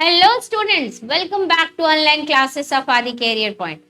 Hello students, welcome back to online classes of Adi career point.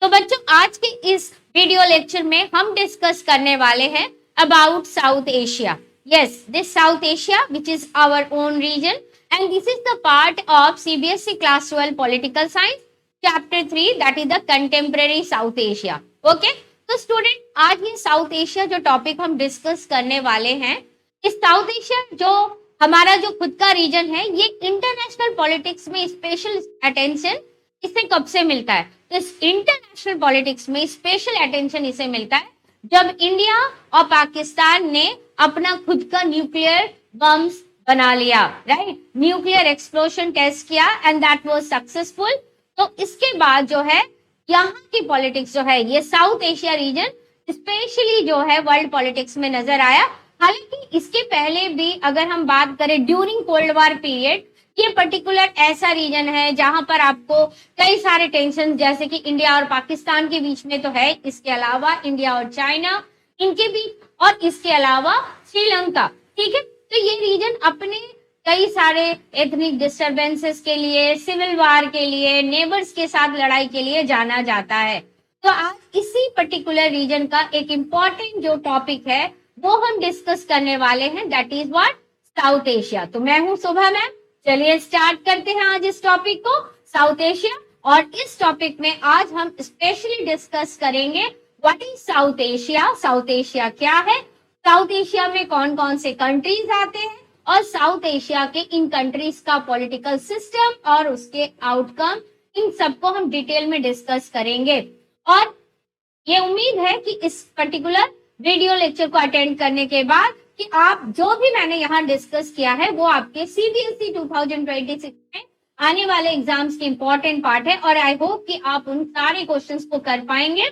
तो बच्चों, आज के इस वीडियो लेक्चर में हम डिस्कस करने वाले हैं about South Asia. Yes, this South Asia which is our own region and this is the part of CBSE class 12 political science chapter 3, that is the contemporary South Asia. Okay, तो student, आज ये South Asia जो topic हम discuss करने वाले हैं, इस south Asia जो हमारा जो खुद का रीजन है, ये इंटरनेशनल पॉलिटिक्स में स्पेशल अटेंशन इसे कब से मिलता है? तो इस इंटरनेशनल पॉलिटिक्स में स्पेशल अटेंशन इसे मिलता है जब इंडिया और पाकिस्तान ने अपना खुद का न्यूक्लियर बम्स बना लिया, राइट? न्यूक्लियर एक्सप्लोजन टेस्ट किया एंड दैट वाज सक्सेसफुल। तो इसके बाद जो है यहाँ की पॉलिटिक्स जो है, ये साउथ एशिया रीजन स्पेशली जो है वर्ल्ड पॉलिटिक्स में नजर आया। हालांकि इसके पहले भी अगर हम बात करें ड्यूरिंग कोल्ड वॉर पीरियड, ये पर्टिकुलर ऐसा रीजन है जहां पर आपको कई सारे टेंशन, जैसे कि इंडिया और पाकिस्तान के बीच में तो है, इसके अलावा इंडिया और चाइना इनके बीच, और इसके अलावा श्रीलंका। ठीक है, तो ये रीजन अपने कई सारे एथनिक डिस्टरबेंसेस के लिए, सिविल वार के लिए, नेबर्स के साथ लड़ाई के लिए जाना जाता है। तो आज इसी पर्टिकुलर रीजन का एक इम्पॉर्टेंट जो टॉपिक है वो हम डिस्कस करने वाले हैं, that is what? South Asia. तो मैं हूं शोभा मैम। चलिए स्टार्ट करते हैं आज इस टॉपिक को, साउथ एशिया। और इस टॉपिक में आज हम स्पेशली डिस्कस करेंगे what is South Asia, south Asia क्या है, साउथ एशिया में कौन कौन से कंट्रीज आते हैं, और साउथ एशिया के इन कंट्रीज का पॉलिटिकल सिस्टम और उसके आउटकम, इन सबको हम डिटेल में डिस्कस करेंगे। और ये उम्मीद है कि इस पर्टिकुलर वीडियो लेक्चर को अटेंड करने के बाद कि आप जो भी मैंने यहाँ डिस्कस किया है वो आपके सीबीएसई 2026 में आने वाले एग्जाम्स की इंपॉर्टेंट पार्ट है, और आई होप कि आप उन सारे क्वेश्चंस को कर पाएंगे।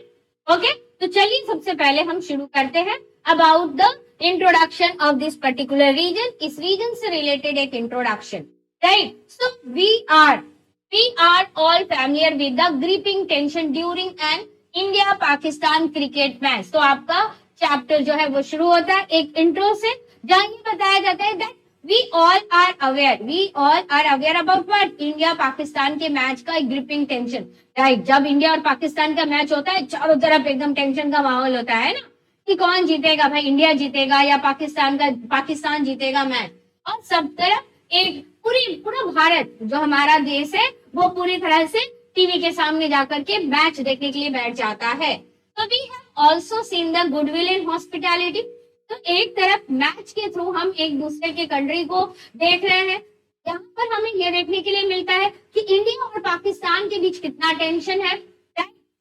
ओके, तो चलिए सबसे पहले हम शुरू करते हैं about the introduction of this particular region. इस रीजन से रिलेटेड एक introduction, right? So we are all familiar with the gripping tension during an India Pakistan cricket match. तो आपका चैप्टर जो है वो शुरू होता है एक इंट्रो से, जहां ये बताया जाता है that we all are aware about what? India Pakistan के मैच का एक ग्रिपिंग टेंशन, राइट? जब इंडिया और पाकिस्तान का मैच होता है, चारों तरफ एकदम टेंशन का माहौल होता है ना, कि कौन जीतेगा, भाई इंडिया जीतेगा या पाकिस्तान जीतेगा मैच। और सब तरफ एक पूरा भारत जो हमारा देश है वो पूरी तरह से टीवी के सामने जाकर के मैच देखने के लिए बैठ जाता है। तो we have also seen the goodwill in hospitality. तो एक तरफ मैच के थ्रू हम एक दूसरे के कंट्री को देख रहे हैं, यहाँ पर हमें यह देखने के लिए मिलता है कि इंडिया और पाकिस्तान के बीच कितना टेंशन है,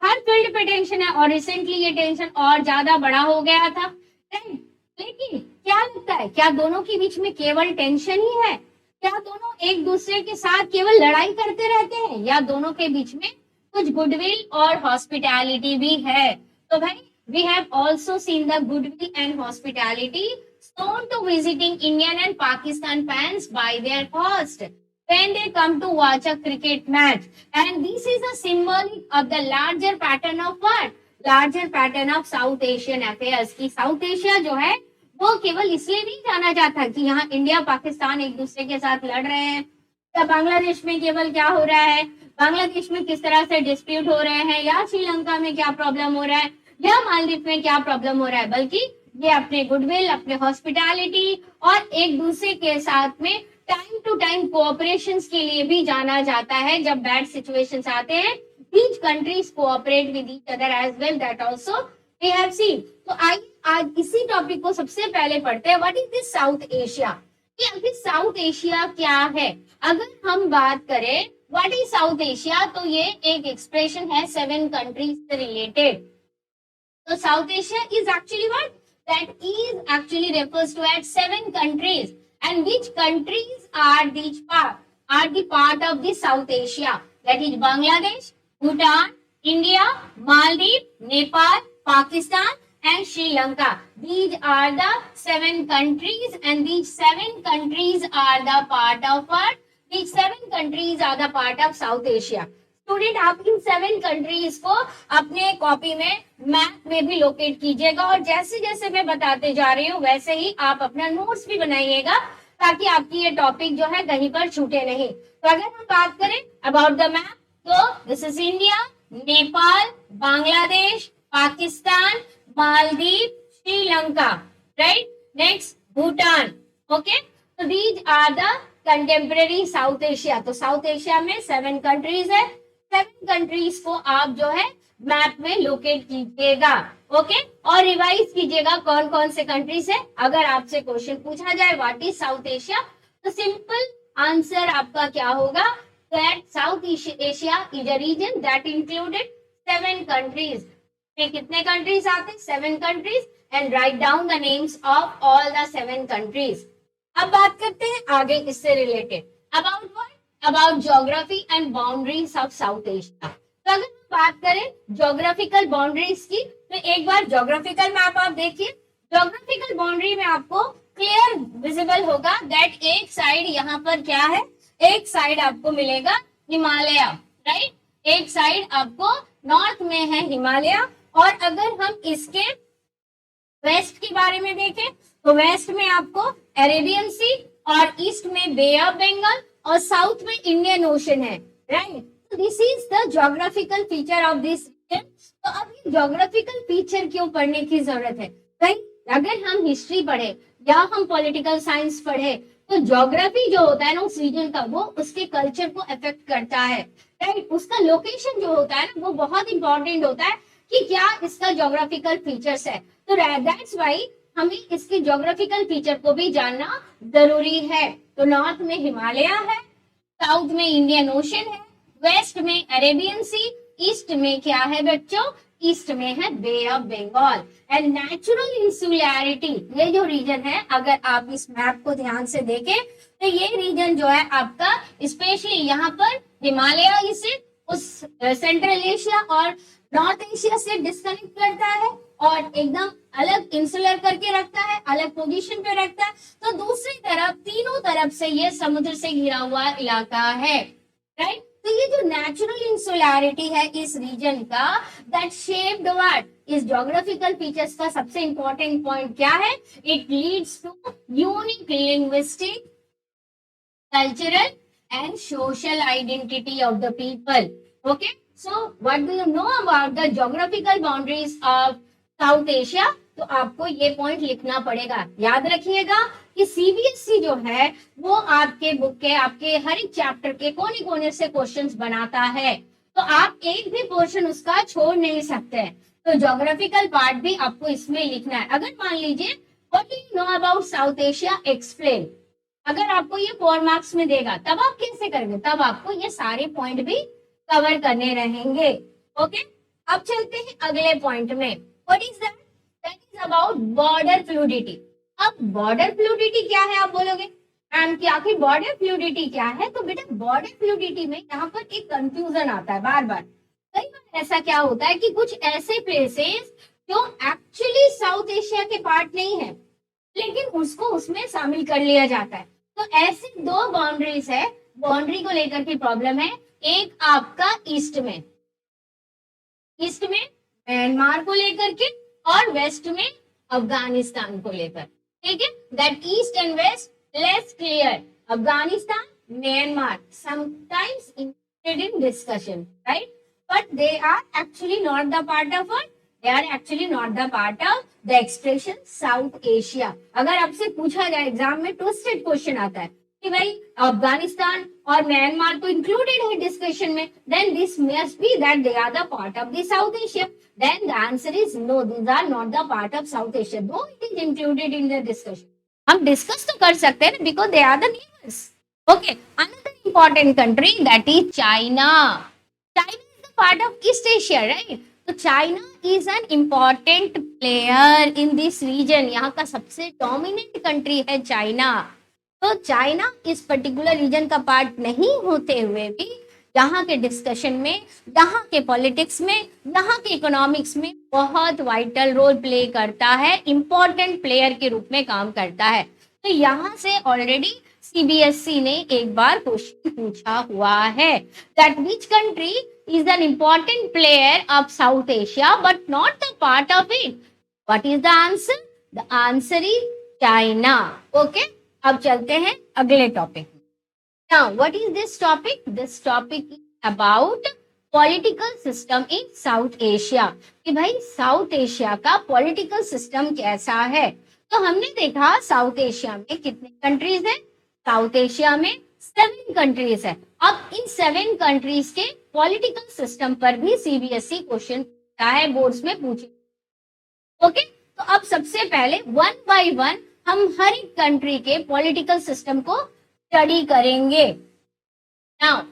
हर फील्ड पे टेंशन है, और रिसेंटली ये टेंशन और ज्यादा बड़ा हो गया था। लेकिन क्या लगता है, क्या दोनों के बीच में केवल टेंशन ही है? क्या दोनों एक दूसरे के साथ केवल लड़ाई करते रहते हैं, या दोनों के बीच में कुछ गुडविल और हॉस्पिटैलिटी भी है? तो भाई we have also seen the goodwill and hospitality shown to visiting Indian and Pakistan fans by their host when they come to watch a cricket match, and this is a symbolic of the larger pattern of what? Larger pattern of South Asian affairs। की south Asia जो है वो केवल इसलिए नहीं जाना जाता कि यहाँ इंडिया पाकिस्तान एक दूसरे के साथ लड़ रहे हैं, या बांग्लादेश में केवल क्या हो रहा है, बांग्लादेश में किस तरह से डिस्प्यूट हो रहे हैं, या श्रीलंका में क्या प्रॉब्लम हो रहा है, या मालदीव में क्या प्रॉब्लम हो रहा है, बल्कि ये अपने गुडविल, अपने हॉस्पिटैलिटी और एक दूसरे के साथ में टाइम टू टाइम कोऑपरेशंस के लिए भी जाना जाता है। जब बैड सिचुएशंस आते हैं, each countries cooperate with each other as well, that also we have seen. तो आइए आज इसी टॉपिक को सबसे पहले पढ़ते हैं, what is this South Asia. कि आखिर साउथ एशिया क्या है? अगर हम बात करें व्हाट इज साउथ एशिया, तो ये एक एक्सप्रेशन है 7 कंट्रीज से related. So South Asia is actually what? That is actually refers to as 7 countries, and which countries are the part of the South Asia? That is Bangladesh, Bhutan, India, Maldives, Nepal, Pakistan, and Sri Lanka. These are the 7 countries, and these 7 countries are the part of what? These 7 countries are the part of South Asia. Student, आप इन 7 countries को अपने copy में map में भी locate कीजिएगा, और जैसे जैसे मैं बताते जा रही हूँ वैसे ही आप अपना नोट्स भी बनाइएगा, ताकि आपकी ये टॉपिक जो है कहीं पर छूटे नहीं। तो अगर हम बात करें अबाउट द मैप, तो this is India, Nepal, Bangladesh, Pakistan, Maldives, Sri Lanka, right. Next Bhutan. Okay, तो these are the contemporary South Asia. तो साउथ एशिया में 7 कंट्रीज है। 7 कंट्रीज को आप जो है मैप में लोकेट कीजिएगा। ओके, और रिवाइज कीजिएगा कौन कौन से कंट्रीज है। अगर आपसे क्वेश्चन पूछा जाए व्हाट इज साउथ एशिया, तो सिंपल आंसर आपका क्या होगा, that South Asia is a region that included 7 countries. में कितने कंट्रीज आते हैं, 7 countries, and right down the names of all the 7 countries. अब बात करते हैं आगे इससे related about what, about geography and boundaries of South Asia. तो अगर बात करें ज्योग्राफिकल बाउंड्रीज की, तो एक बार ज्योग्राफिकल मैप आप देखिए। ज्योग्राफिकल बाउंड्री में आपको क्लियर विजिबल होगा दैट एक साइड यहाँ पर क्या है, एक साइड आपको मिलेगा हिमालय, राइट। एक साइड आपको नॉर्थ में है हिमालय, और अगर हम इसके वेस्ट के बारे में देखें तो वेस्ट में आपको अरेबियन सी, और ईस्ट में बे ऑफ बंगाल, और साउथ में इंडियन ओशन है, right. This is the geographical feature of this region. तो अब ये ज्योग्राफिकल फीचर क्यों पढ़ने की जरूरत है, भाई अगर हम हिस्ट्री पढ़े या हम पॉलिटिकल साइंस पढ़े, तो ज्योग्राफी जो होता है ना उस रीजन का, वो उसके कल्चर को अफेक्ट करता है, राइट। उसका लोकेशन जो होता है ना वो बहुत इंपॉर्टेंट होता है कि क्या इसका ज्योग्राफिकल फीचर्स है। तो दैट्स व्हाई हमें इसके ज्योग्राफिकल फीचर को भी जानना जरूरी है। तो नॉर्थ में हिमालय है, साउथ में इंडियन ओशन है, वेस्ट में अरेबियन सी, ईस्ट में क्या है बच्चों, ईस्ट में है बे ऑफ बंगाल। एंड नेचुरल इंसुलैरिटी, ये जो रीजन है अगर आप इस मैप को ध्यान से देखें तो ये रीजन जो है आपका स्पेशली यहाँ पर हिमालय से उस सेंट्रल एशिया और नॉर्थ एशिया से डिस्कनेक्ट करता है और एकदम अलग इंसुलर करके रखता है, अलग पोजीशन पे रखता है। तो दूसरी तरफ तीनों तरफ से ये समुद्र से घिरा हुआ इलाका है, राइट। तो ये जो नेचुरल इंसुलैरिटी है इस रीजन का, दैट शेप्ड व्हाट, इस ज्योग्राफिकल फीचर्स का सबसे इंपॉर्टेंट पॉइंट क्या है, it leads to unique linguistic, cultural and social identity of the people. Okay, so what do you know about the geographical boundaries of South Asia? तो आपको ये point लिखना पड़ेगा। याद रखिएगा कि सीबीएसई जो है वो आपके बुक के, आपके हर एक चैप्टर के कोने कोने से क्वेश्चंस बनाता है, तो आप एक भी पोर्शन उसका छोड़ नहीं सकते। तो ज्योग्राफिकल पार्ट भी आपको इसमें लिखना है। अगर मान लीजिए what do you know about South Asia, explain, अगर आपको ये 4 मार्क्स में देगा तब आप कैसे करेंगे, तब आपको ये सारे पॉइंट भी कवर करने रहेंगे। ओके, अब चलते हैं अगले पॉइंट में। What is that, that is about border fluidity. अब बॉर्डर फ्लूइडिटी क्या है आप बोलोगे, एंड क्या कि बॉर्डर फ्लूइडिटी क्या है, तो बेटा बॉर्डर फ्लूइडिटी में यहाँ पर एक कंफ्यूजन आता है बार बार। कई बार ऐसा क्या होता है कि कुछ ऐसे प्लेसेस जो एक्चुअली साउथ एशिया के पार्ट नहीं है लेकिन उसको उसमें शामिल कर लिया जाता है। तो ऐसी 2 बाउंड्रीज है, बाउंड्री को लेकर के प्रॉब्लम है। एक आपका ईस्ट में म्यांमार को लेकर के, और वेस्ट में अफगानिस्तान को लेकर, ठीक है। That east and west less clear, Afghanistan, Myanmar sometimes included in discussion, right, but they are actually not the part of what, they are actually not the part of the expression South Asia। अगर आपसे पूछा जाए exam में twisted question आता है कि भाई अफगानिस्तान और म्यांमार तो इंक्लूडेड है डिस्कशन में, then this must be that they are the part of the South Asia। Then the answer is no, these are not the part of South Asia, though it is included in the discussion। हम discuss तो कर सकते हैं because they are the neighbors। Okay, another important country that is China। China is the part of East Asia, right? तो China is an important player in this region, यहाँ का सबसे dominant country है China. तो China इस particular region का part नहीं होते हुए भी यहाँ के डिस्कशन में, यहाँ के पॉलिटिक्स में, यहाँ के इकोनॉमिक्स में बहुत वाइटल रोल प्ले करता है, इंपॉर्टेंट प्लेयर के रूप में काम करता है। तो यहाँ से ऑलरेडी सीबीएसई ने एक बार क्वेश्चन पूछा हुआ है that which country is an important player of South Asia but not the part of it. What is the answer? The answer is China. Okay. अब चलते हैं अगले topic. Now what is this topic? This topic is about political system in South Asia, कि भाई south Asia का political system कैसा है। तो हमने देखा साउथ एशिया में कितने कंट्रीज हैं? साउथ एशिया में 7 कंट्रीज है। अब इन 7 कंट्रीज के पॉलिटिकल सिस्टम पर भी सीबीएसई क्वेश्चन है, बोर्ड्स में पूछे। ओके, तो अब सबसे पहले वन बाय वन हम हर एक कंट्री के पॉलिटिकल सिस्टम को स्टडी करेंगे। Now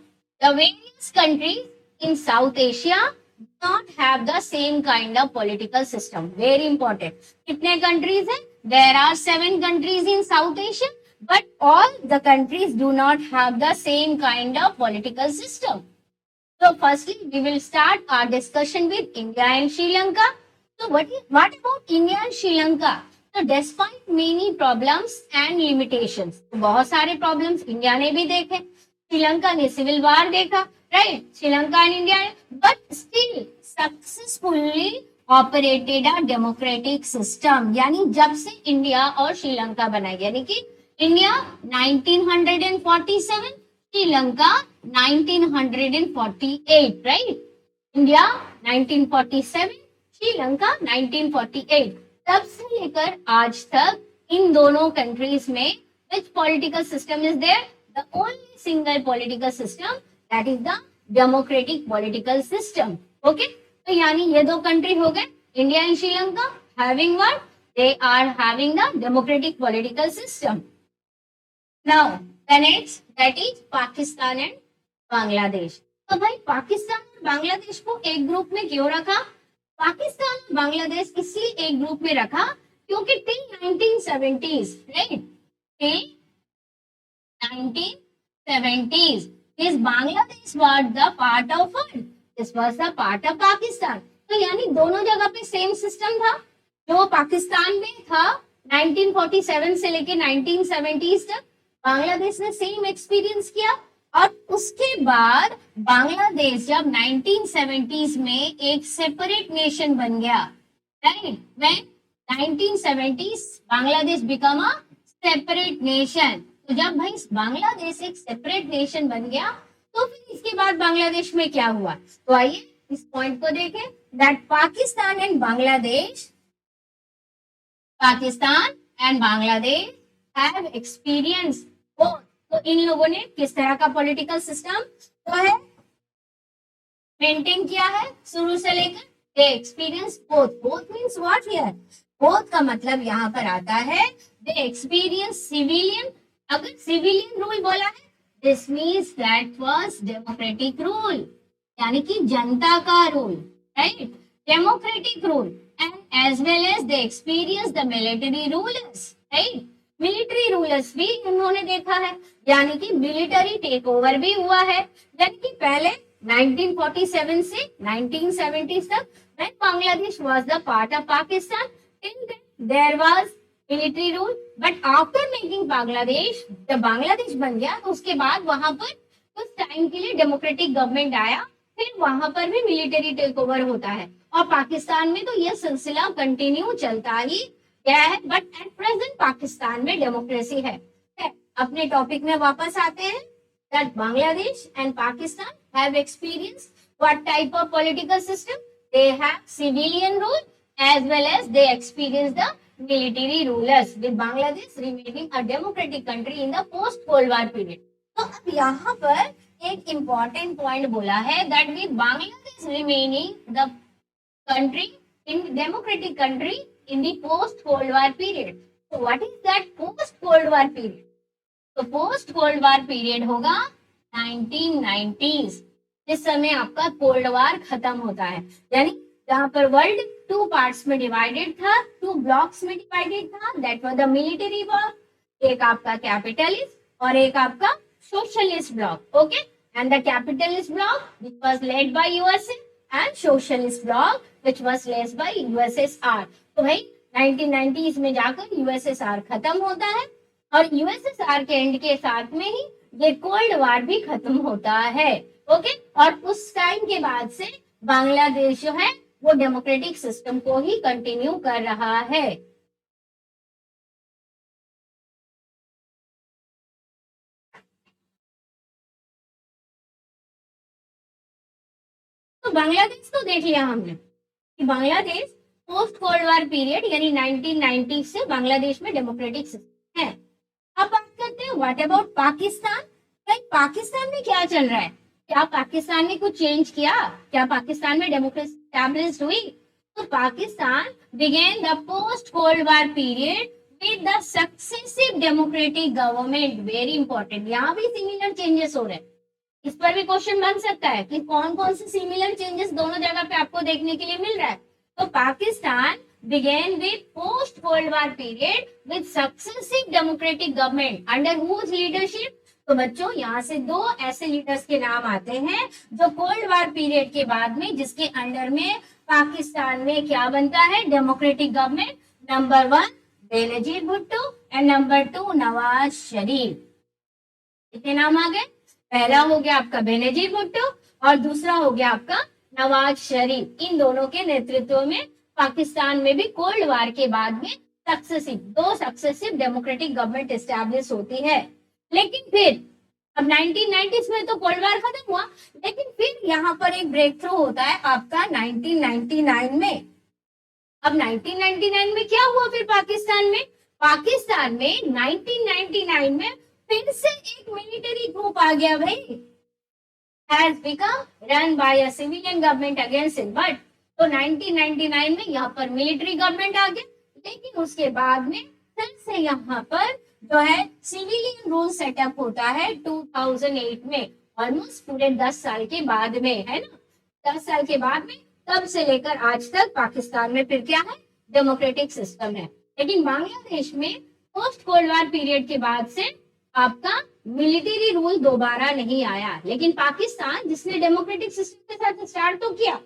the various countries in South Asia do not have the same kind of political system. Very important. कितने countries हैं? There are 7 countries in South Asia, but all the countries do not have the same kind of political system. So firstly, we will start our discussion with India and Sri Lanka. So what about India and Sri Lanka? So despite many problems and limitations, तो बहुत सारे problems India ने भी देखे, श्रीलंका ने civil वार देखा, right? Sri Lanka and India, but still successfully operated a democratic system. यानी जब से इंडिया और श्रीलंका बनाई, यानी कि India 1947, Sri Lanka 1948, right? India 1947, Sri Lanka 1948। तब से लेकर आज तक इन दोनों कंट्रीज में which political system is there? The only single political system, that is the democratic political system. Okay? तो यानी ये दो कंट्री हो गए, India and Sri Lanka, having what? They are having the democratic political system. Now, the next, that is Pakistan and Bangladesh. तो भाई पाकिस्तान और बांग्लादेश को एक ग्रुप में क्यों रखा? पाकिस्तान और बांग्लादेश इसलिए एक ग्रुप में रखा क्योंकि till 1970s, right? Till 1970s, this Bangladesh was the part of what? This was the part of Pakistan. तो यानी दोनों जगह पे सेम सिस्टम था। जो पाकिस्तान में था 1947 से लेके 1970s तक, बांग्लादेश ने सेम एक्सपीरियंस किया। और उसके बाद बांग्लादेश जब 1970s में एक सेपरेट नेशन बन गया, right? When 1970s Bangladesh become a separate nation. तो जब भाई बांग्लादेश एक सेपरेट नेशन बन गया तो फिर इसके बाद बांग्लादेश में क्या हुआ? तो आइए इस पॉइंट को देखें, that Pakistan and Bangladesh have experience. तो इन लोगों ने किस तरह का पॉलिटिकल सिस्टम तो है मेंटेन किया है शुरू से लेकर? They experience both means what here? Both का मतलब यहाँ पर आता है दे एक्सपीरियंस सिविलियन। अगर सिविलियन रूल बोला है, this means that was democratic rule, यानी कि जनता का rule, right? Democratic rule and as well as they experience the military rulers, right? Military rulers भी उन्होंने देखा है, यानी कि मिलिट्री टेक ओवर भी हुआ है। यानी कि पहले 1947 से 1970 तक when Bangladesh was the part of Pakistan, there was military rule, but after making Bangladesh, जब बांग्लादेश बन गया तो उसके बाद वहां पर कुछ टाइम के लिए डेमोक्रेटिक गवर्नमेंट आया, फिर वहां पर भी मिलिट्री टेक ओवर होता है। और पाकिस्तान में तो यह सिलसिला कंटिन्यू चलता ही गया है, बट एट प्रेजेंट पाकिस्तान में डेमोक्रेसी है। अपने टॉपिक में वापस आते हैं, that Bangladesh and Pakistan have experience what type of political system? They have civilian rule as well as they experience the military rulers, with Bangladesh remaining a democratic country in the post Cold War period. तो अब यहाँ पर एक important point बोला है that with Bangladesh remaining the country in democratic country in the post Cold War period. So what is that post Cold War period? तो post Cold War period होगा 1990s, जिस समय आपका कोल्ड वार खत्म होता है। यानी जहां पर वर्ल्ड 2 पार्ट्स में डिवाइडेड था, 2 ब्लॉक्स में डिवाइडेड था, that was the military block, एक आपका कैपिटलिस्ट और एक आपका socialist block. Okay, and the capitalist block which was led by USA and socialist block which was led by USSR. तो भाई 1990s में जाकर यूएसएसआर खत्म होता है और यूएसएसआर के एंड के साथ में ही ये कोल्ड वार भी खत्म होता है। ओके, और उस टाइम के बाद से बांग्लादेश जो है वो डेमोक्रेटिक सिस्टम को ही कंटिन्यू कर रहा है। तो बांग्लादेश तो देख लिया हमने कि Bangladesh post cold war period यानी 1990 से बांग्लादेश में डेमोक्रेटिक सिस्टम है। अब बात करते हैं व्हाट अबाउट पाकिस्तान। भाई पाकिस्तान में क्या चल रहा है? क्या पाकिस्तान ने कुछ चेंज किया? क्या पाकिस्तान में डेमोक्रेसी एस्टैब्लिश हुई? तो Pakistan begin the post cold war period with the successive democratic government. Very important, यहाँ भी सिमिलर चेंजेस हो रहे हैं। इस पर भी क्वेश्चन बन सकता है कि कौन कौन से सिमिलर चेंजेस दोनों जगह पे आपको देखने के लिए मिल रहा है। तो Pakistan began with post Cold War period with successive democratic government under whose leadership। तो बच्चों यहाँ से दो ऐसे लीडर्स के नाम आते हैं जो कोल्ड वार पीरियड के बाद में जिसके अंडर में पाकिस्तान में क्या बनता है? Democratic government. Number 1 Benazir Bhutto and number 2 Nawaz Sharif. कितने नाम आ गए? पहला हो गया आपका बेनजीर भुट्टो और दूसरा हो गया आपका नवाज शरीफ। इन दोनों के नेतृत्व में पाकिस्तान में भी कोल्ड वार के बाद में दो सक्सेसिव डेमोक्रेटिक गवर्नमेंट एस्टैब्लिश होती है। लेकिन फिर अब 1990s में तो कोल्ड वार खत्म हुआ, लेकिन फिर यहाँ पर एक ब्रेक थ्रू होता है आपका 1999 में। अब 1999 में क्या हुआ फिर पाकिस्तान में? पाकिस्तान में 1999 में फिर से एक मिलिट्री ग्रुप आ गया भाई, has become run by a civilian government against it। But तो 1999 में यहाँ पर मिलिट्री गवर्नमेंट आ गया, लेकिन उसके बाद में फिर से यहाँ पर जो है सिविलियन रूल सेटअप होता है 2008 में। ऑलमोस्ट पूरे 10 साल के बाद में, है ना? 10 साल के बाद में, तब से लेकर आज तक पाकिस्तान में फिर क्या है? डेमोक्रेटिक सिस्टम है। लेकिन बांग्लादेश में पोस्ट कोल्ड वार पीरियड के बाद से आपका मिलिट्री रूल दोबारा नहीं आया। लेकिन पाकिस्तान जिसने डेमोक्रेटिक सिस्टम के साथ स्टार्ट तो किया,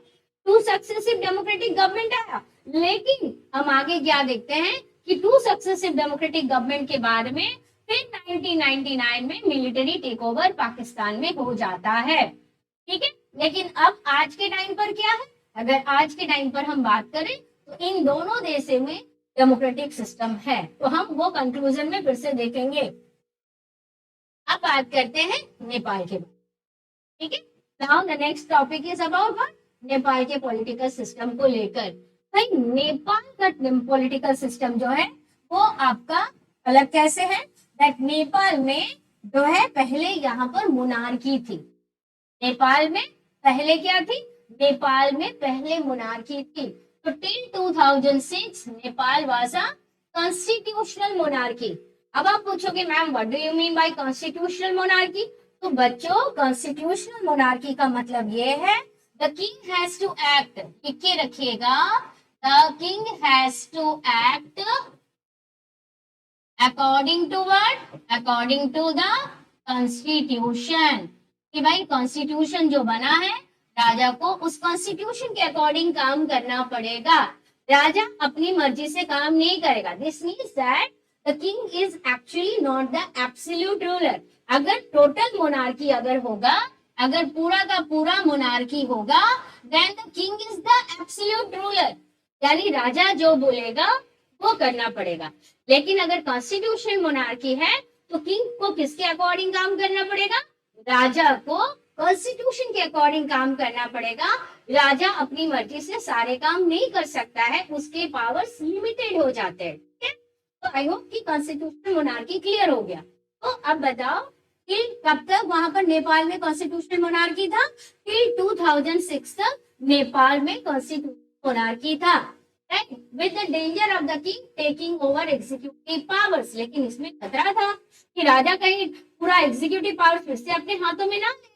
2 सक्सेसिव डेमोक्रेटिक गवर्नमेंट आया, लेकिन हम आगे क्या देखते हैं कि 2 सक्सेसिव डेमोक्रेटिक गवर्नमेंट के बाद में फिर 1999 में मिलिट्री टेक ओवर पाकिस्तान में हो जाता है। ठीक है, लेकिन अब आज के टाइम पर क्या है? अगर आज के टाइम पर हम बात करें तो इन दोनों देशों में डेमोक्रेटिक सिस्टम है। तो हम वो कंक्लूजन में फिर से देखेंगे। अब बात करते हैं नेपाल के बारे में। ठीक है, now the next topic is about what? Nepal के पॉलिटिकल सिस्टम को लेकर। भाई नेपाल का पॉलिटिकल सिस्टम जो है वो आपका अलग कैसे है? दैट नेपाल में जो है पहले यहाँ पर मोनार्की थी। नेपाल में पहले क्या थी? नेपाल में पहले मोनार्की थी। तो till 2006 Nepal was a constitutional monarchy. अब आप पूछोगे ma'am what do you mean by constitutional monarchy? तो बच्चों कॉन्स्टिट्यूशनल मोनार्की का मतलब ये है the king has to act, लिख के रखिएगा, the king has to act according to what? According to the constitution. कि भाई कॉन्स्टिट्यूशन जो बना है राजा को उस कॉन्स्टिट्यूशन के अकॉर्डिंग काम करना पड़ेगा। राजा अपनी मर्जी से काम नहीं करेगा। This means that the king is actually not the absolute ruler. अगर टोटल मोनार्की अगर होगा, अगर पूरा का पूरा मोनार्की होगा, then the king is the absolute ruler, यानी राजा जो बोलेगा वो करना पड़ेगा। लेकिन अगर कॉन्स्टिट्यूशन मोनार्की है तो किंग को किसके अकॉर्डिंग काम करना पड़ेगा? राजा को कॉन्स्टिट्यूशन के अकॉर्डिंग काम करना पड़ेगा। राजा अपनी मर्जी से सारे काम नहीं कर सकता है, उसके पावर्स लिमिटेड हो जाते हैं। ठीक है, तो आई होप कि कॉन्स्टिट्यूशन मोनार्की क्लियर हो गया। तो अब बताओ कि कब तक वहां पर नेपाल में कॉन्स्टिट्यूशनल मोनार्की था? टिल 2006 तक नेपाल में कॉन्स्टिट्यूशनल मोनार्की था, right, with the danger of the king taking over executive powers. लेकिन इसमें खतरा था कि राजा कहीं पूरा एग्जीक्यूटिव पावर फिर से अपने हाथों में ना ले।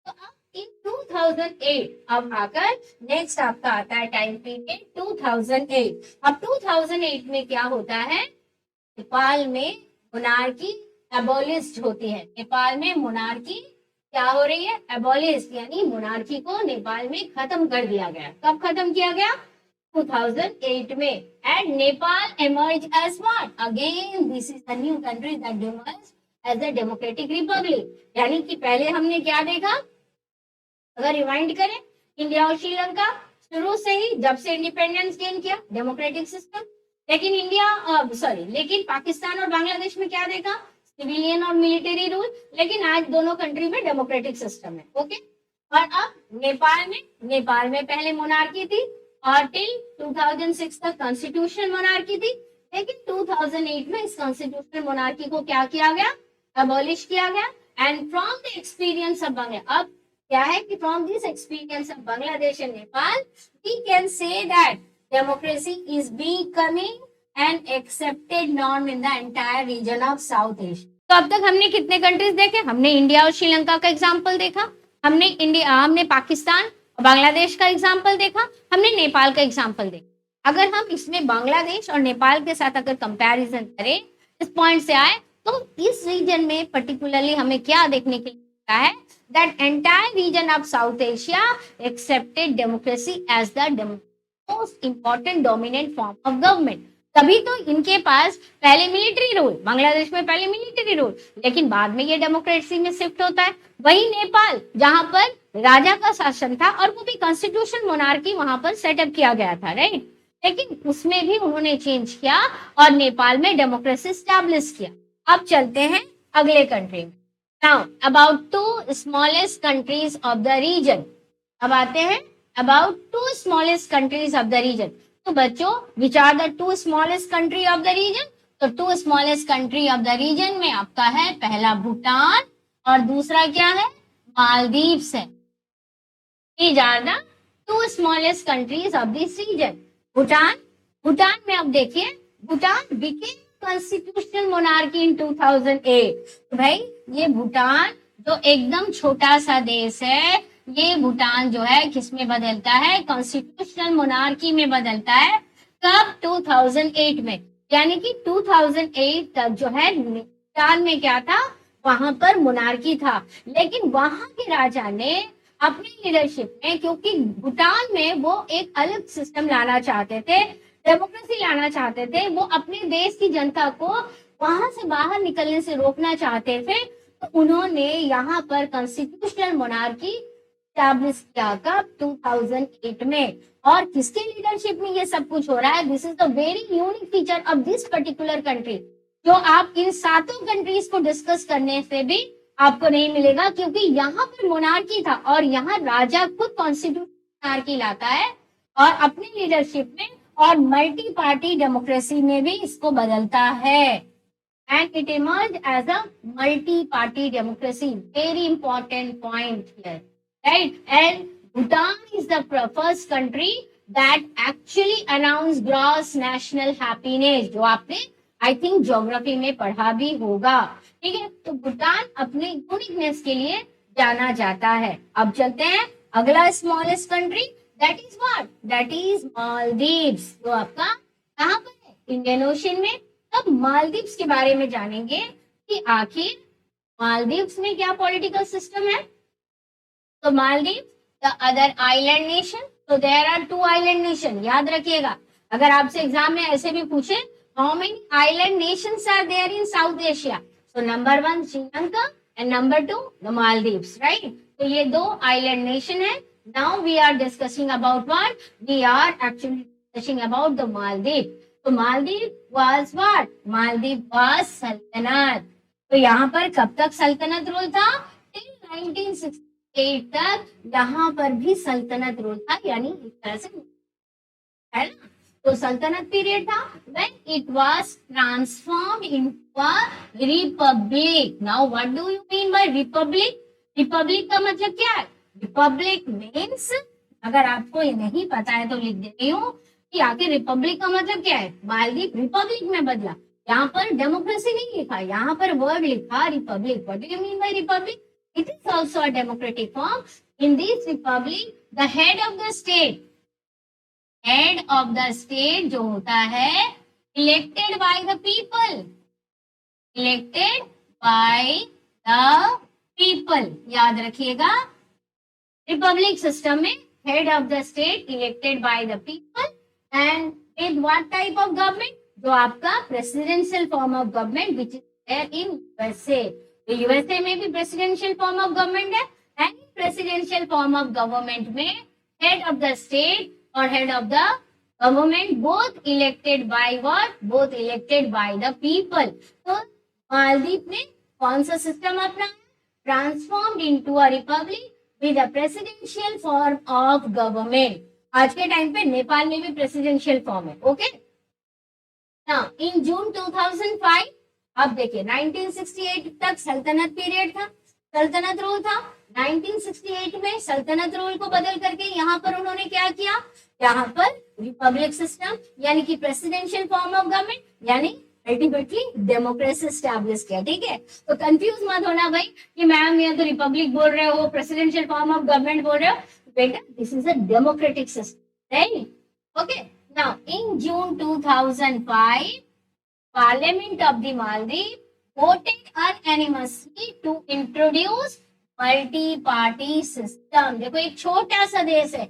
तो अब इन 2008 अब आकर नेक्स्ट आपका आता है टाइम पीरियड 2008। अब 2008 में क्या होता है? नेपाल में मोनार्की एबोलिश्ड होती है। नेपाल में मोनार्की क्या हो रही है? एबोलिश्ड, यानी मोनार्की को नेपाल में खत्म कर दिया गया। कब खत्म किया गया? 2008 में। And Nepal emerged as what? Again, this is the new country that emerged as a democratic republic। यानी कि पहले हमने क्या देखा? अगर रिवाइंड करें, इंडिया और श्रीलंका शुरू से ही जब से इंडिपेंडेंस गेन किया डेमोक्रेटिक सिस्टम। लेकिन पाकिस्तान और बांग्लादेश में क्या देखा? सिविलियन और मिलिट्री रूल। लेकिन आज दोनों कंट्री में डेमोक्रेटिक सिस्टम है। ओके, और अब नेपाल में पहले मोनार्की थी और टिल 2006 तक कॉन्स्टिट्यूशनल मोनार्की थी, लेकिन 2008 में इस कॉन्स्टिट्यूशनल मोनार्की को क्या किया गया, अबॉलिश किया गया। And from the experience of Bangla, अब क्या है कि from this experience of Bangladesh and Nepal we can say that democracy is becoming an accepted norm in the entire region of South Asia. तो अब तक हमने कितने कंट्रीज देखे, हमने इंडिया और श्रीलंका का एग्जाम्पल देखा, हमने पाकिस्तान और बांग्लादेश का एग्जाम्पल देखा, हमने नेपाल का एग्जाम्पल देखा। अगर हम इसमें बांग्लादेश और नेपाल के साथ अगर कंपैरिजन करें, इस पॉइंट से आए, तो इस रीजन में पर्टिकुलरली हमें क्या देखने के लिए मिलता है, that entire region of South Asia accepted democracy as the most important dominant form of government. तभी तो इनके पास पहले मिलिट्री रूल, बांग्लादेश में पहले मिलिट्री रूल, लेकिन बाद में ये डेमोक्रेसी में शिफ्ट होता है। वही नेपाल जहां पर राजा का शासन था और वो भी कॉन्स्टिट्यूशन मोनार्की वहां पर सेटअप किया गया था, राइट, लेकिन उसमें भी उन्होंने चेंज किया और नेपाल में डेमोक्रेसी स्टैब्लिश किया। अब चलते हैं अगले कंट्री में। Now about two smallest countries of the region, अब आते हैं about two smallest countries of the region. तो बच्चों, which are the two smallest country of the region? तो two smallest country of the region में आपका है पहला भूटान और दूसरा क्या है, मालदीव्स है। These are the two smallest countries of this region. Bhutan में अब देखिए, Bhutan became constitutional monarchy in 2008। तो भाई ये भूटान जो एकदम छोटा सा देश है, ये भूटान जो है किसमें बदलता है, कॉन्स्टिट्यूशनल मोनार्की में बदलता है। कब? 2008 में, यानी कि 2008 तक जो है भूटान में क्या था, वहां पर मोनार्की था, लेकिन वहां के राजा ने अपनी लीडरशिप में, क्योंकि भूटान में वो एक अलग सिस्टम लाना चाहते थे, डेमोक्रेसी लाना चाहते थे, वो अपने देश की जनता को वहां से बाहर निकलने से रोकना चाहते थे, तो उन्होंने यहाँ पर कॉन्स्टिट्यूशनल मोनार्की स्टैब्लिश किया। कब? 2008 में। और किसके लीडरशिप में ये सब कुछ हो रहा है? This is the very unique feature of this particular country, जो आप इन सातों कंट्रीज को डिस्कस करने से भी आपको नहीं मिलेगा, क्योंकि यहाँ पर मोनार्की था और यहाँ राजा खुद कॉन्स्टिट्यूशन मोनार्की लाता है और अपनी लीडरशिप में और मल्टी पार्टी डेमोक्रेसी में भी इसको बदलता है। And it emerge as a multi party democracy, very important point here, right. And Bhutan is the first country that actually announce gross national happiness, जो आपने आई थिंक ज्योग्राफी में पढ़ा भी होगा, ठीक है। तो भूटान अपने यूनिकनेस के लिए जाना जाता है। अब चलते हैं अगला smallest country, that is what, that is Maldives, जो आपका कहाँ पर है, इंडियन ओशन में। अब मालदीव्स के बारे में जानेंगे कि आखिर मालदीव्स में क्या पॉलिटिकल सिस्टम है। तो Maldives the other island nation, तो there are two island nation, याद रखिएगा। अगर आपसे एग्जाम में ऐसे भी पूछे how many island nations are there in South Asia? So number 1 Sri Lanka and number 2 the Maldives, right? तो ये दो island nation है। Now we are discussing about what? We are actually discussing about the Maldives. तो Maldives was what? Maldives was सल्तनत। तो यहाँ पर कब तक सल्तनत रूल था? Till 1968 तक यहाँ पर भी सल्तनत रूल था, यानी एक तरह से, है ना। तो सल्तनत पीरियड था when it was transformed into a republic. Now what do you mean by republic? Republic का मतलब क्या है? Republic means, अगर आपको ये नहीं पता है तो लिख देती हूँ कि आखिर रिपब्लिक का मतलब क्या है। मालदीव रिपब्लिक में बदला, यहाँ पर डेमोक्रेसी नहीं लिखा, यहाँ पर वर्ड लिखा Republic. What do you mean by republic? It is also a democratic form. In this republic, the head of the state, head of the state जो होता है, elected by the people, elected by the people, याद रखिएगा। Republic system में head of the state elected by the people and with what type of government, जो आपका presidential form of government which is there in USA. तो USA में भी presidential form of government है, and presidential form of government में head of the state और head of the government both elected by what, both elected by the people. तो मालदीव ने कौन सा सिस्टम अपनाया? Transformed into a republic with a presidential form of government. आज के time पे नेपाल में भी प्रेसिडेंशियल फॉर्म है। ओके, नाउ इन जून 2005, अब देखिए 1968 तक सल्तनत पीरियड था, सल्तनत रूल था। 1968 में सल्तनत रूल को बदल करके यहाँ पर उन्होंने क्या किया, यहाँ पर रिपब्लिक सिस्टम यानी कि प्रेसिडेंशियल फॉर्म ऑफ गवर्नमेंट यानी अल्टीमेटली डेमोक्रेसी स्टैब्लिश किया। ठीक है, तो कंफ्यूज मत होना भाई कि मैम ये तो रिपब्लिक बोल रहे हो, प्रेसिडेंशियल फॉर्म ऑफ गवर्नमेंट बोल रहे हो। बेटा this is a democratic system, right? Okay, now in June 2005 Parliament of the Maldives voted unanimously to introduce multi-party system। देखो एक छोटा सा देश है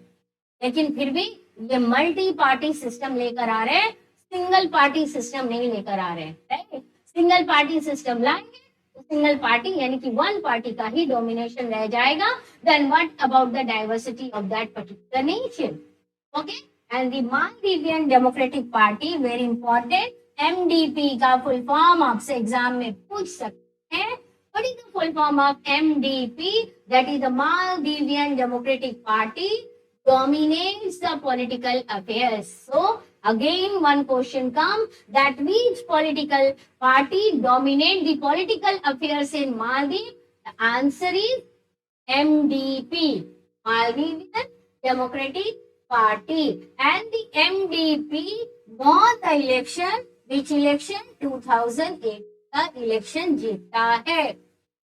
लेकिन फिर भी ये मल्टी पार्टी सिस्टम लेकर आ रहे हैं, सिंगल पार्टी सिस्टम नहीं लेकर आ रहे हैं। सिंगल पार्टी सिस्टम लाएंगे तो सिंगल पार्टी यानी कि वन पार्टी का ही डोमिनेशन रह जाएगा। Then what about the diversity of that particular nation? Okay, and the Maldivian Democratic Party, very important, MDP का फुल फॉर्म आपसे एग्जाम में पूछ सकते हैं। What is the full form of MDP? That is the Maldivian Democratic Party dominates the political affairs. So again one question comes that which political party dominate the political affairs in Maldives? The answer is MDP, Maldivian Democratic Party, and the MDP won the election. Which election? 2008 का election जीता है।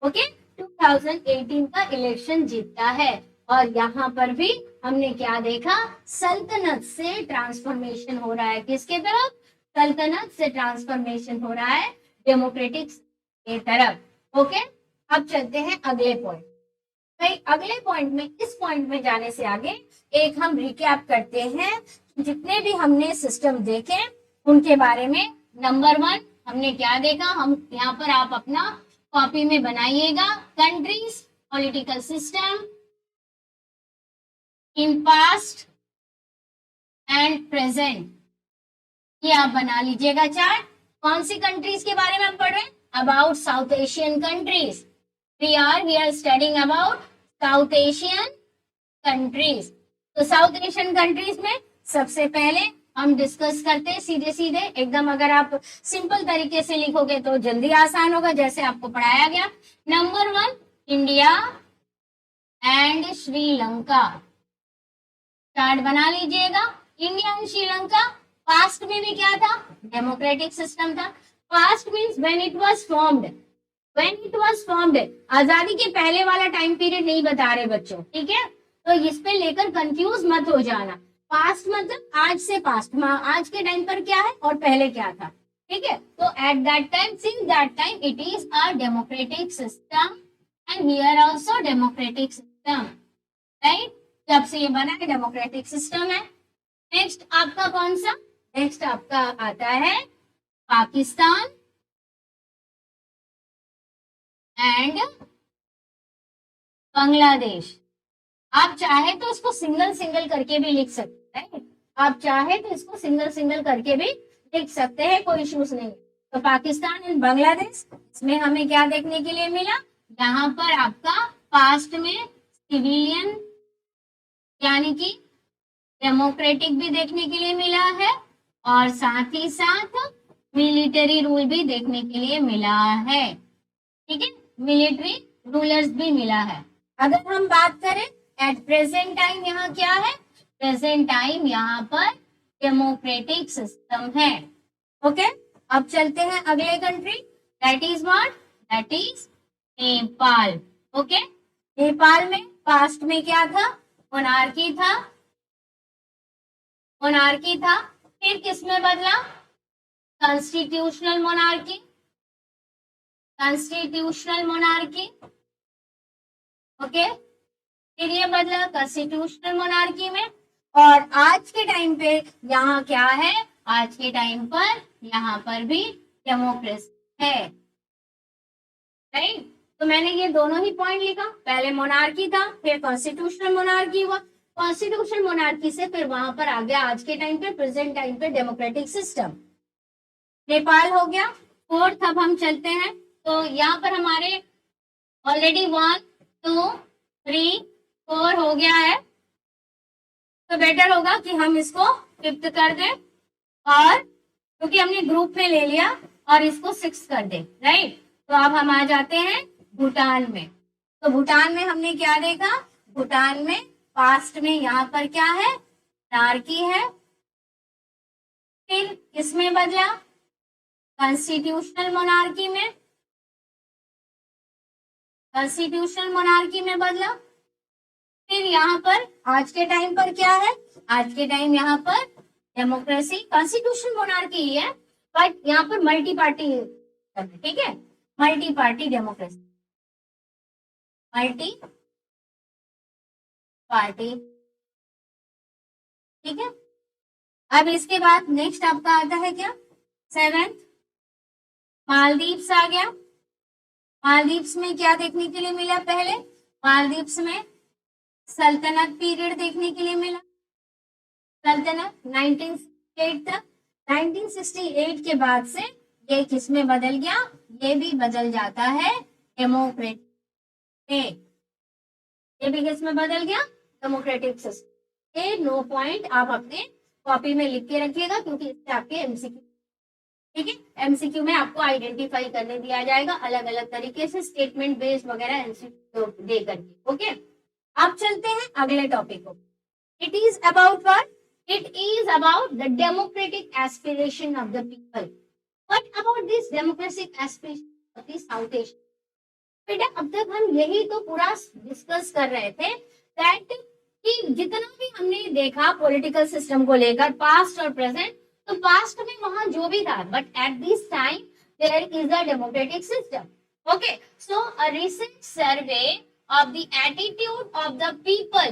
Okay, 2018 का election जीता है। और यहाँ पर भी हमने क्या देखा, सल्तनत से ट्रांसफॉर्मेशन हो रहा है। किसके तरफ? सल्तनत से ट्रांसफॉर्मेशन हो रहा है डेमोक्रेटिक के तरफ। ओके, अब चलते हैं अगले पॉइंट। भाई अगले पॉइंट में, इस पॉइंट में जाने से आगे एक हम रिकैप करते हैं जितने भी हमने सिस्टम देखे उनके बारे में। नंबर 1 हमने क्या देखा, हम यहाँ पर आप अपना कॉपी में बनाइएगा, countries political system in past and present, ये आप बना लीजिएगा चार्ट। कौन सी कंट्रीज के बारे में हम पढ़ रहे हैं? About South Asian countries. We are studying about South Asian countries. तो साउथ एशियन कंट्रीज में सबसे पहले हम डिस्कस करते हैं सीधे सीधे एकदम। अगर आप सिंपल तरीके से लिखोगे तो जल्दी आसान होगा, जैसे आपको पढ़ाया गया। Number 1 India and Sri Lanka, chart बना लीजिएगा। इंडिया एंड श्रीलंका पास्ट में भी क्या था? डेमोक्रेटिक सिस्टम था। Past means when it was formed, when it was formed. आजादी के पहले वाला टाइम पीरियड नहीं बता रहे बच्चों, ठीक है? तो इस पे लेकर कंफ्यूज मत हो जाना। पास्ट मतलब आज से पास्ट, आज के टाइम पर क्या है और पहले क्या था, ठीक है? तो at that time, since that time it is a democratic system and here also democratic system, right? जब से ये बना है डेमोक्रेटिक सिस्टम है। नेक्स्ट आपका कौन सा? नेक्स्ट आपका आता है पाकिस्तान एंड बांग्लादेश। आप चाहे तो इसको सिंगल सिंगल करके भी लिख सकते हैं, आप चाहे तो इसको सिंगल सिंगल करके भी लिख सकते हैं, कोई इश्यूज नहीं। तो पाकिस्तान एंड बांग्लादेश, इसमें हमें क्या देखने के लिए मिला? यहाँ पर आपका पास्ट में सिविलियन यानी कि डेमोक्रेटिक भी देखने के लिए मिला है और साथ ही साथ मिलिट्री रूल भी देखने के लिए मिला है, ठीक है? मिलिट्री रूलर्स भी मिला है। अगर हम बात करें एट प्रेजेंट टाइम, यहाँ क्या है? प्रेजेंट टाइम यहाँ पर डेमोक्रेटिक सिस्टम है। ओके, अब चलते हैं अगले country, that is what? That is Nepal. Okay, Nepal में पास्ट में क्या था? मोनार्की था, मोनार्की था। फिर किसमें बदला? Constitutional monarchy, constitutional monarchy. Okay, फिर ये बदला कॉन्स्टिट्यूशनल मोनार्की में। और आज के टाइम पे यहाँ क्या है? आज के टाइम पर यहाँ पर भी डेमोक्रेसी है, राइट? तो मैंने ये दोनों ही पॉइंट लिखा, पहले मोनार्की था फिर कॉन्स्टिट्यूशनल मोनार्की हुआ, कॉन्स्टिट्यूशनल मोनार्की से फिर वहां पर आ गया आज के टाइम पे, प्रेजेंट टाइम पे डेमोक्रेटिक सिस्टम। नेपाल हो गया। फोर्थ अब हम चलते हैं, तो यहाँ पर हमारे ऑलरेडी 1 2 3 4 हो गया है, तो बेटर होगा कि हम इसको 5th कर दें, और क्योंकि हमने ग्रुप में ले लिया, और इसको 6 कर दें, राइट। तो अब हम आ जाते हैं भूटान में। तो भूटान में हमने क्या देखा, भूटान में पास्ट में यहाँ पर क्या है, मोनार्की है, फिर किसमें बदला, कॉन्स्टिट्यूशनल मोनार्की में, कॉन्स्टिट्यूशनल मोनार्की में बदला। फिर यहाँ पर आज के टाइम पर क्या है, आज के टाइम यहाँ पर डेमोक्रेसी, कॉन्स्टिट्यूशनल मोनार्की ही है, बट यहाँ पर मल्टी पार्टी, ठीक है, multi party democracy, multi party, ठीक है। अब इसके बाद नेक्स्ट आपका आता है क्या, 7th, मालदीव्स आ गया। मालदीव्स में क्या देखने के लिए मिला, पहले मालदीव्स में सल्तनत पीरियड देखने के लिए मिला, सल्तनत 1968 तक। 1968 के बाद से ये किस में बदल गया, ये भी बदल जाता है डेमोक्रेटिक में, ये भी किस में बदल गया, डेमोक्रेटिक सिस्टम। ये 9 पॉइंट आप अपने कॉपी में लिख के रखिएगा, क्योंकि इससे आपके एमसीक्यू, ठीक है, एमसीक्यू में आपको आइडेंटिफाई करने दिया जाएगा अलग अलग तरीके से, स्टेटमेंट बेस्ड वगैरह एमसीक्यू दे करके, ओके। अब चलते हैं अगले टॉपिक को। It is about what, it is about the democratic aspiration of the people. What about this democratic aspiration of the south Asia. बेटा अब तक हम यही तो पूरा डिस्कस कर रहे थे, दैट कि जितना भी हमने देखा पॉलिटिकल सिस्टम को लेकर, पास्ट और प्रेजेंट, तो पास्ट में वहां जो भी था, but at this time there is a democratic system, okay. So a recent survey of the attitude of the people,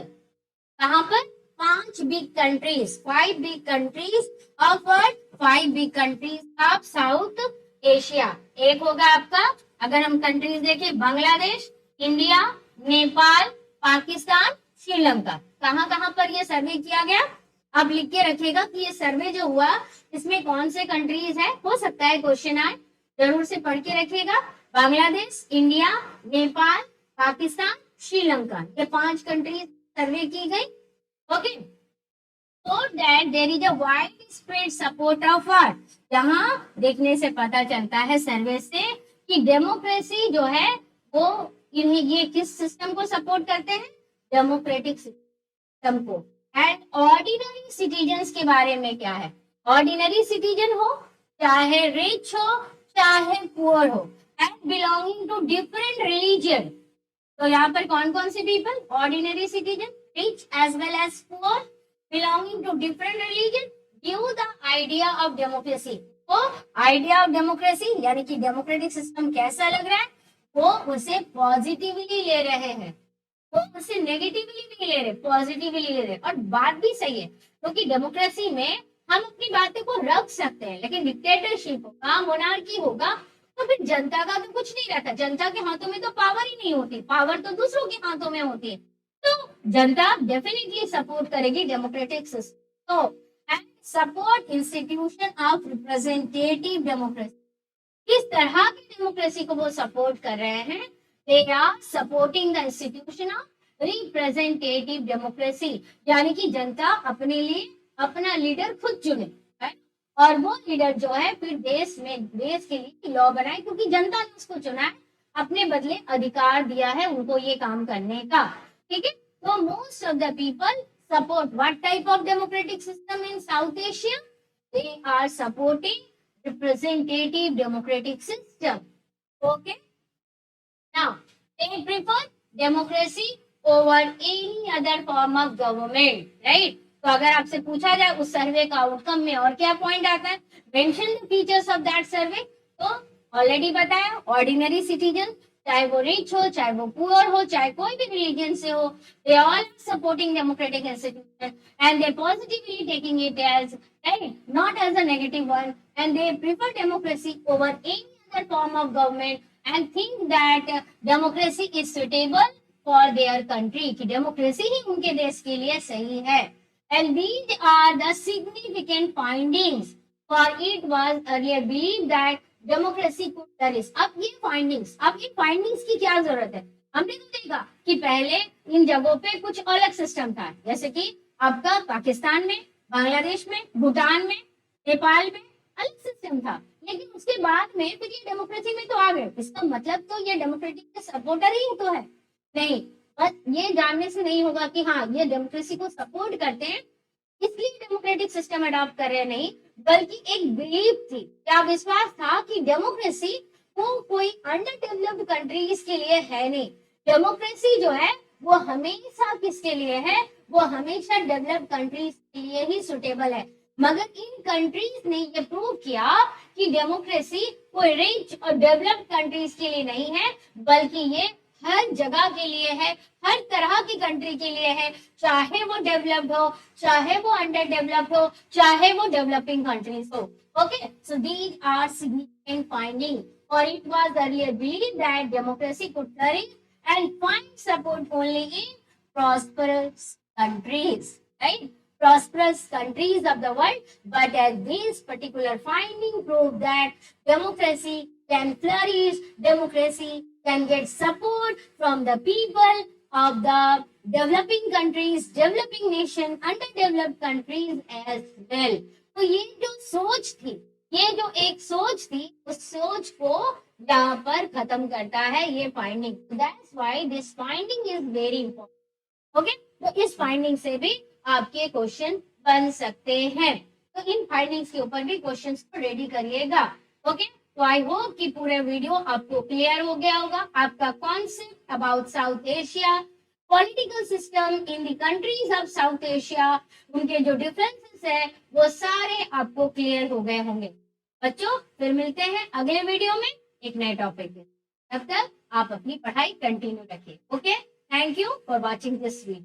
कहां पर, 5 big countries, 5 big countries of what, 5 big countries of South Asia. एक होगा आपका, अगर हम countries देखें, Bangladesh, India, Nepal, Pakistan, Sri Lanka. कहां कहां पर ये सर्वे किया गया, अब लिख के रखिएगा कि ये सर्वे जो हुआ इसमें कौन से कंट्रीज है, हो सकता है क्वेश्चन आए, जरूर से पढ़ के रखिएगा। बांग्लादेश, इंडिया, नेपाल, पाकिस्तान, श्रीलंका, ये 5 कंट्रीज सर्वे की गई, okay. So that there is a widespread support of what, यहाँ देखने से पता चलता है सर्वे से कि डेमोक्रेसी जो है वो इन्हें, ये किस सिस्टम को सपोर्ट करते हैं, डेमोक्रेटिक सिस्टम को। एंड ऑर्डिनरी सिटीजन्स के बारे में क्या है, ऑर्डिनरी सिटीजन हो, चाहे रिच हो, चाहे पुअर हो, and belonging to different religion. तो यहाँ पर कौन कौन से people, ordinary citizen, rich as well as poor, belonging to different religion, give the idea of democracy। तो आइडिया ऑफ डेमोक्रेसी यानी कि डेमोक्रेटिक सिस्टम कैसा लग रहा है, वो उसे पॉजिटिवली ले रहे हैं, वो उसे नेगेटिवली नहीं ले रहे, पॉजिटिवली ले रहे। और बात भी सही है, क्योंकि डेमोक्रेसी में हम अपनी बातों को रख सकते हैं, लेकिन डिक्टेटरशिप होगा, मोनार्की होगा, तो फिर जनता का तो कुछ नहीं रहता, जनता के हाथों में तो पावर ही नहीं होती, पावर तो दूसरों के हाथों में होती है। तो जनता डेफिनेटली सपोर्ट करेगी डेमोक्रेटिक सिस्टम को, and support institution of representative democracy. किस तरह की डेमोक्रेसी को वो सपोर्ट कर रहे हैं, they are supporting the institution of representative democracy, यानी कि जनता अपने लिए अपना लीडर खुद चुने, है? और वो लीडर जो है फिर देश में, देश के लिए लॉ बनाए, क्योंकि जनता ने उसको चुना है, अपने बदले अधिकार दिया है उनको ये काम करने का, ठीक है। तो most of the people support what type of democratic system in South Asia, they are supporting representative democratic system, okay. Now they prefer democracy over any other form of government, right. तो अगर आपसे पूछा जाए उस सर्वे का outcome में और क्या पॉइंट आता है, mention the features of that survey, तो ऑलरेडी बताया, ऑर्डिनरी सिटीजन, चाहे वो रिच हो, चाहे वो पुअर हो, चाहे कोई भी रिलीजन से हो, they all supporting democratic institution and they positively taking it as, right, not as a negative one, and they prefer democracy over any other form of government and think that democracy is suitable for their country, कि democracy ही उनके देश के लिए सही है। And these are the significant findings, for it was earlier believed that democracy को flourish. अब ये फाइंडिंग्स, अब इन फाइंडिंग्स की क्या जरूरत है, हमने तो देखा कि पहले इन जगहों पे कुछ अलग सिस्टम था, जैसे कि आपका पाकिस्तान में, बांग्लादेश में, भूटान में, नेपाल में अलग सिस्टम था, लेकिन उसके बाद में फिर ये डेमोक्रेसी में तो आ गए। इसका मतलब तो ये डेमोक्रेटिक के सपोर्टर ही तो है नहीं, बस ये जानने से नहीं होगा कि हाँ ये डेमोक्रेसी को सपोर्ट करते हैं इसलिए डेमोक्रेटिक सिस्टम अडॉप्ट कर रहे हैं, नहीं, बल्कि एक बिलीफ थी, क्या विश्वास था कि डेमोक्रेसी वो कोई अंडर डेवलप्ड कंट्रीज के लिए है नहीं, डेमोक्रेसी जो है वो हमेशा किसके लिए है, वो हमेशा डेवलप्ड कंट्रीज के लिए ही सुटेबल है। मगर इन कंट्रीज ने ये प्रूव किया कि डेमोक्रेसी कोई रिच और डेवलप्ड कंट्रीज के लिए नहीं है, बल्कि ये हर जगह के लिए है, हर तरह की कंट्री के लिए है, चाहे वो डेवलप्ड हो, चाहे वो अंडर डेवलप्ड हो, चाहे वो डेवलपिंग कंट्रीज हो। Okay, so these are significant finding, or it was earlier believed that democracy could flourish and find support only in prosperous countries, right? Prosperous countries of the world. But as this particular finding proved that democracy can flourish, democracy can get support from the people of the developing countries, developing nation, underdeveloped countries as well. तो ये जो सोच थी, ये जो एक सोच थी, उस सोच को यहाँ पर खत्म करता है ये finding. That's why this finding is very important. Okay, तो इस फाइंडिंग से भी आपके क्वेश्चन बन सकते हैं, तो इन फाइंडिंग्स के ऊपर भी क्वेश्चंस को रेडी करिएगा। ओके, तो आई होप कि पूरा वीडियो आपको क्लियर हो गया होगा, आपका concept about South Asia, political system in the countries of South Asia, उनके जो डिफरेंसेस है वो सारे आपको क्लियर हो गए होंगे। बच्चों, फिर मिलते हैं अगले वीडियो में एक नए टॉपिक में, तब तक आप अपनी पढ़ाई कंटिन्यू रखिए। Okay, thank you for watching this video.